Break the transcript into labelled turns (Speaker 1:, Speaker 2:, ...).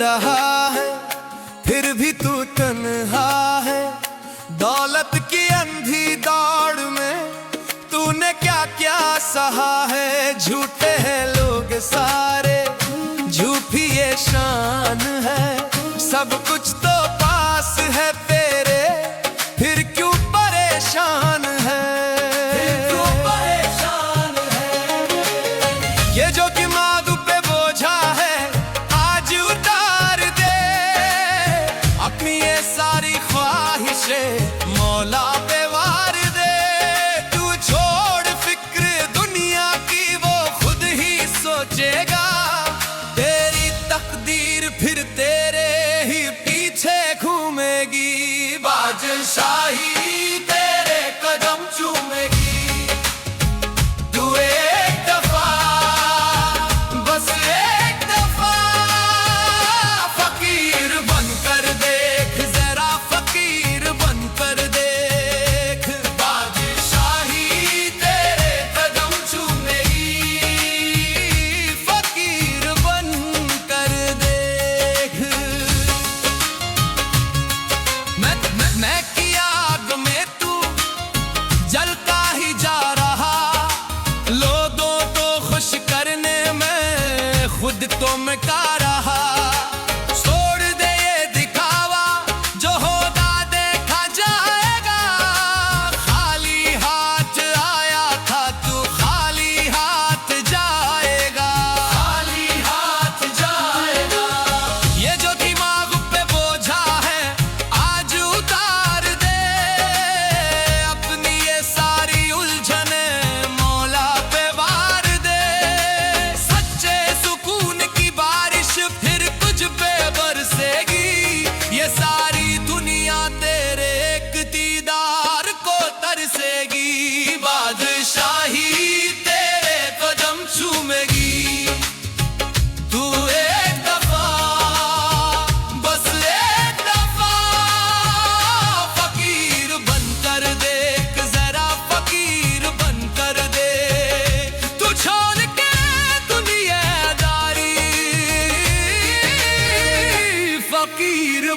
Speaker 1: रहा है, फिर भी तू तन्हा है। दौलत की अंधी दौड़ में तूने क्या क्या सहा है। झूठे हैं लोग सारे, झूठी ये शान है। सब कुछ तो पास है तेरे, फिर क्यों परेशान है। ये जो कि माधु पे बोझा है, आज उतार दे। अपनी ये सारी ख्वाहिशें मौला पे वार दे। तू छोड़ फिक्र दुनिया की, वो खुद ही सोचेगा। तेरी तकदीर फिर तेरे ही पीछे घूमेगी। बादशाही तेरे कदम चूमेगी। तू एक दफा, बस एक दफा फकीर बनकर देख, जरा फकीर बनकर देख। बादशाही तेरे कदम चूमेगी, फकीर बनकर देख। मैं की आग में तू जलता ही जा रहा। लोगों को खुश करने में खुद तो मिटा रहा। छोड़ दे ये दिखावा, जो होगा देखा जाएगा। खाली हाथ आया था तू, खाली हाथ जाएगा। खाली हाथ जाएगा। ये जो दिमाग पे बोझा है, आज उतार दे। अपनी ये सारी उलझने मौला पे वार दे। सच्चे सुकून की बारिश फिर तुझ पे बरसेगी। ये सारी दुनिया तेरे एक दीदार को तरसेगी। बादशाही तेरे कदम चूमेगी। तू एक दफा, बस एक दफा फकीर बनकर देख, जरा फकीर बनकर देख। तू छोड़ के दुनियादारी, फकीर